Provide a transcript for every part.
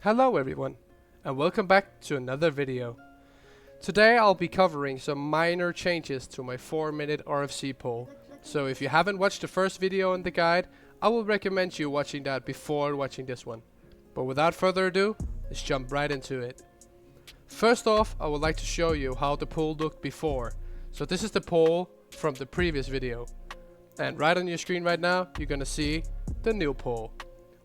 Hello everyone, and welcome back to another video. Today I'll be covering some minor changes to my 4-minute RFC poll. So if you haven't watched the first video in the guide, I will recommend you watching that before watching this one. But without further ado, let's jump right into it. First off, I would like to show you how the poll looked before. So this is the poll from the previous video. And right on your screen right now, you're gonna see the new poll.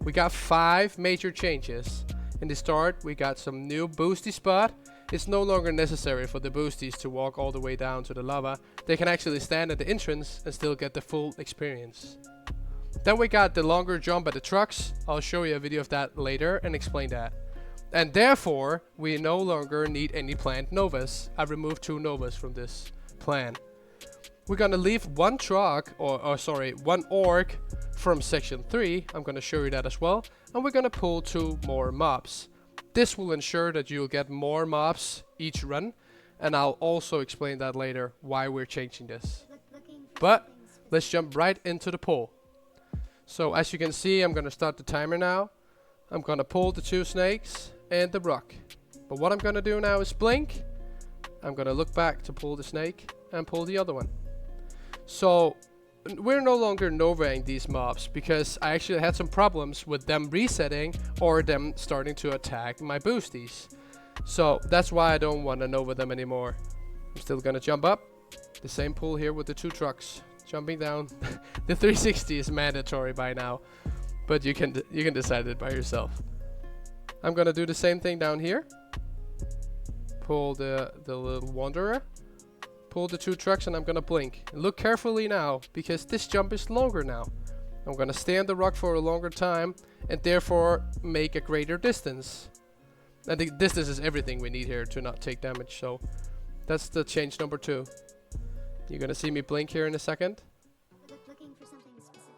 We got 5 major changes. In the start, we got some new boosty spot. It's no longer necessary for the boosties to walk all the way down to the lava. They can actually stand at the entrance and still get the full experience. Then we got the longer jump at the trucks. I'll show you a video of that later and explain that. And therefore, we no longer need any planned novas. I removed 2 novas from this plan. We're gonna leave one truck, one orc from section 3. I'm gonna show you that as well. And we're gonna pull 2 more mobs. This will ensure that you'll get more mobs each run. And I'll also explain that later, why we're changing this. But let's jump right into the poll. So as you can see, I'm gonna start the timer now. I'm gonna pull the 2 snakes and the rock. But what I'm gonna do now is blink. I'm gonna look back to pull the snake and pull the other one. So we're no longer novaing these mobs because I actually had some problems with them resetting or them starting to attack my boosties. So that's why I don't want to nova them anymore. I'm still gonna jump up. The same pull here with the 2 trucks. Jumping down. The 360 is mandatory by now, but you can decide it by yourself. I'm gonna do the same thing down here. Pull the little wanderer. Pull the 2 trucks and I'm gonna blink. Look carefully now, because this jump is longer now. I'm gonna stay on the rock for a longer time and therefore make a greater distance. And the distance is everything we need here to not take damage, so that's the change number 2. You're gonna see me blink here in a second. Looking for something specific.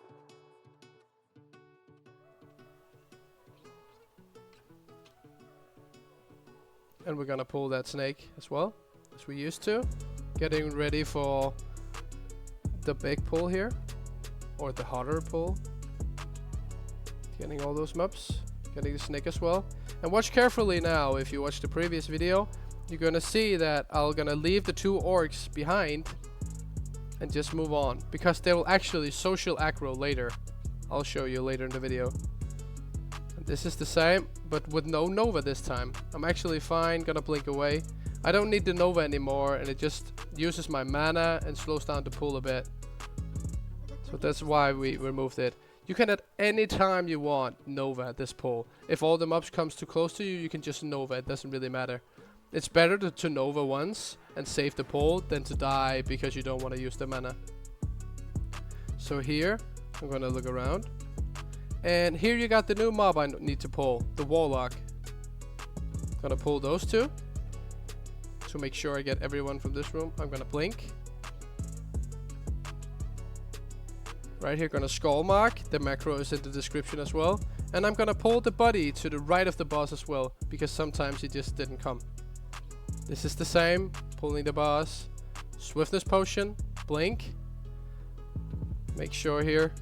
And we're gonna pull that snake as well, as we used to. Getting ready for the big pull here, or the harder pull. Getting all those mobs, getting the snake as well. And watch carefully now. If you watch the previous video, you're gonna see that I'm gonna leave the 2 orcs behind and just move on, because they will actually social aggro later. I'll show you later in the video. And this is the same, but with no nova this time. I'm actually fine, gonna blink away. I don't need the nova anymore, and it just uses my mana and slows down the pull a bit. So that's why we removed it. You can at any time you want nova at this pull. If all the mobs comes too close to you, you can just nova. It doesn't really matter. It's better to nova once and save the pull than to die because you don't want to use the mana. So here, I'm gonna look around. And here you got the new mob I need to pull, the warlock. Gonna pull those 2. To make sure I get everyone from this room, I'm gonna blink. Right here, gonna skull mark. The macro is in the description as well. And I'm gonna pull the buddy to the right of the boss as well, because sometimes he just didn't come. This is the same, pulling the boss. Swiftness potion, blink. Make sure here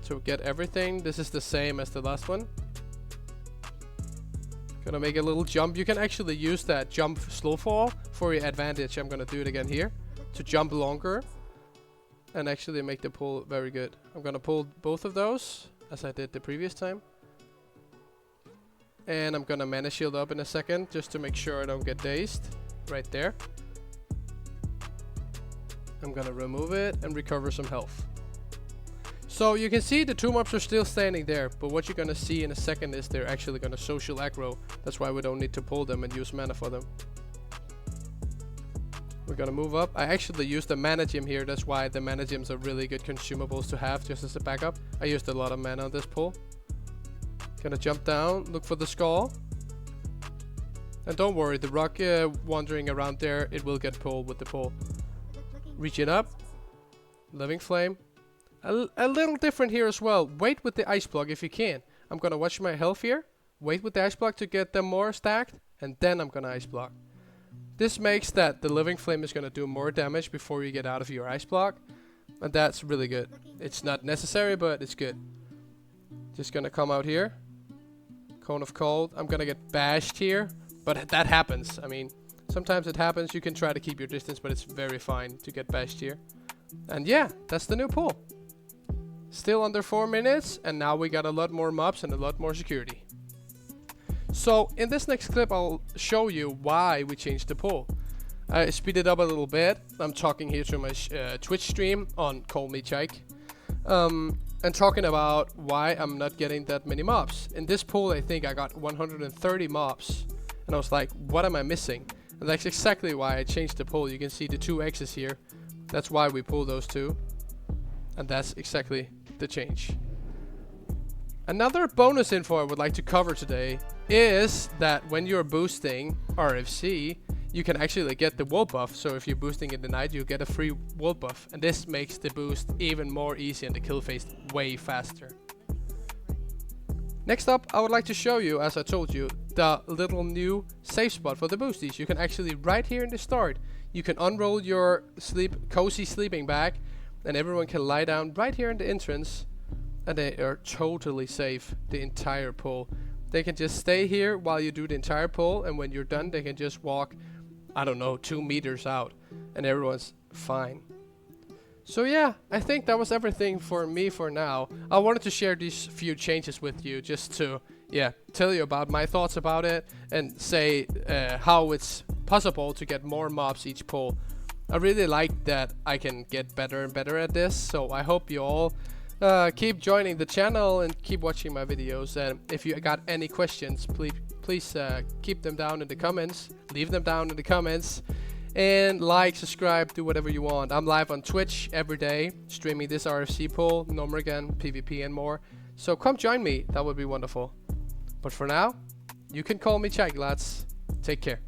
to get everything. This is the same as the last one. Gonna make a little jump. You can actually use that jump slow fall for your advantage. I'm gonna do it again here to jump longer and actually make the pull very good. I'm gonna pull both of those as I did the previous time. And I'm gonna mana shield up in a second just to make sure I don't get dazed. Right there. I'm gonna remove it and recover some health. So you can see the 2 mobs are still standing there, but what you're gonna see in a second is they're actually gonna social aggro. That's why we don't need to pull them and use mana for them. We're gonna move up. I actually used the mana gem here. That's why the mana gems are really good consumables to have just as a backup. I used a lot of mana on this pull. Gonna jump down, look for the skull. And don't worry, the rock wandering around there, it will get pulled with the pull. Reach it up. Living flame. A little different here as well. Wait with the ice block if you can. I'm gonna watch my health here. Wait with the ice block to get them more stacked. And then I'm gonna ice block. This makes that the living flame is gonna do more damage before you get out of your ice block. And that's really good. It's not necessary, but it's good. Just gonna come out here. Cone of Cold. I'm gonna get bashed here, but that happens. I mean, sometimes it happens. You can try to keep your distance, but it's very fine to get bashed here. And yeah, that's the new pool. Still under 4 minutes, and now we got a lot more mobs and a lot more security. So in this next clip, I'll show you why we changed the pool. I speed it up a little bit. I'm talking here to my Twitch stream on CallMeChike. And talking about why I'm not getting that many mobs. In this pool, I think I got 130 mobs. And I was like, what am I missing? And that's exactly why I changed the pool. You can see the 2 X's here. That's why we pulled those 2. And that's exactly the change. Another bonus info I would like to cover today is that when you're boosting RFC, you can actually get the wool buff. So if you're boosting in the night, you get a free wool buff. And this makes the boost even more easy and the kill phase way faster. Next up, I would like to show you, as I told you, the little new safe spot for the boosties. You can actually, right here in the start, you can unroll your cozy sleeping bag, and everyone can lie down right here in the entrance, and they are totally safe the entire pull. They can just stay here while you do the entire pull, and when you're done, they can just walk, I don't know, 2 meters out, and everyone's fine. So yeah, I think that was everything for me for now. I wanted to share these few changes with you just to, yeah, tell you about my thoughts about it and say how it's possible to get more mobs each pull. I really like that I can get better and better at this, so I hope you all keep joining the channel and keep watching my videos. And if you got any questions, please keep them down in the comments. Leave them down in the comments. And like, subscribe, do whatever you want. I'm live on Twitch every day, streaming this RFC pool, Normergan, PvP and more. So come join me, that would be wonderful. But for now, you can call me Chike, lads. Take care.